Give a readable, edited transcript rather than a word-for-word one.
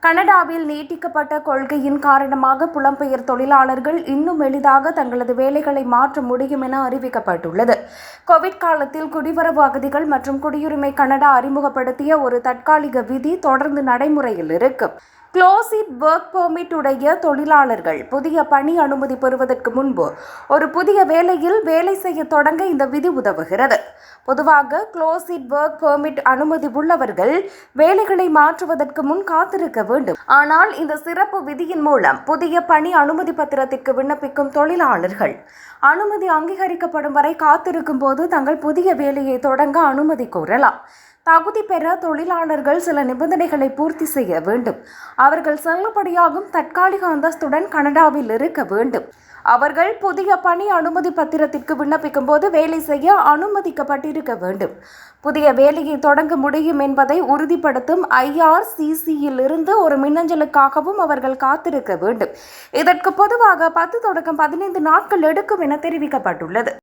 கனடாவில் நீட்டிக்கப்பட்ட கொள்கையின் காரணமாக புலம்பெயர் தொழிலாளர்கள் இன்னும் எளிதாக தங்களது வேலைகளை மாற்ற முடியும் என அறிவிக்கப்பட்டுள்ளது. கோவிட் காலத்தில் குடிவரவு அகதிகள் மற்றும் குடியுரிமை கனடா அறிமுகப்படுத்திய ஒரு தற்காலிக விதி தொடர்ந்து நடைமுறையில் இருக்கும். க்ளோசிட் ஒர்க் பெர்மிட் உடைய தொழிலாளர்கள் புதிய பணி அனுமதி பெறுவதற்கு முன்பு ஒரு புதிய வேலையில் வேலை செய்ய தொடங்க இந்த விதி உதவுகிறது. பொதுவாக க்ளோசிட் ஒர்க் பெர்மிட் அனுமதி உள்ளவர்கள் வேலைகளை மாற்றுவதற்கு முன் காத்திருக்க வேண்டும். ஆனால் இந்த சிறப்பு விதியின் மூலம் புதிய பணி அனுமதி பத்திரத்திற்கு விண்ணப்பிக்கும் தொழிலாளர்கள் அனுமதி அங்கீகரிக்கப்படும் வரை காத்திருக்கும் போது தங்கள் புதிய வேலையை தொடங்க அனுமதி கோரலாம். தகுதி பெற தொழிலாளர்கள் சில நிபந்தனைகளை பூர்த்தி செய்ய வேண்டும். அவர்கள் செல்லுபடியாகும் தற்காலிக அந்தஸ்துடன் கனடாவில் இருக்க வேண்டும். அவர்கள் புதிய பணி அனுமதி பத்திரத்திற்கு விண்ணப்பிக்கும் போது வேலை செய்ய அனுமதிக்கப்பட்டிருக்க வேண்டும். புதிய வேலையை தொடங்க முடியும் என்பதை உறுதிப்படுத்தும் IRCCயில் இருந்து ஒரு மின்னஞ்சலுக்காகவும் அவர்கள் காத்திருக்க வேண்டும். இதற்கு பொதுவாக 10 தொடக்கம் 15 நாட்கள் எடுக்கும் என தெரிவிக்கப்பட்டுள்ளது.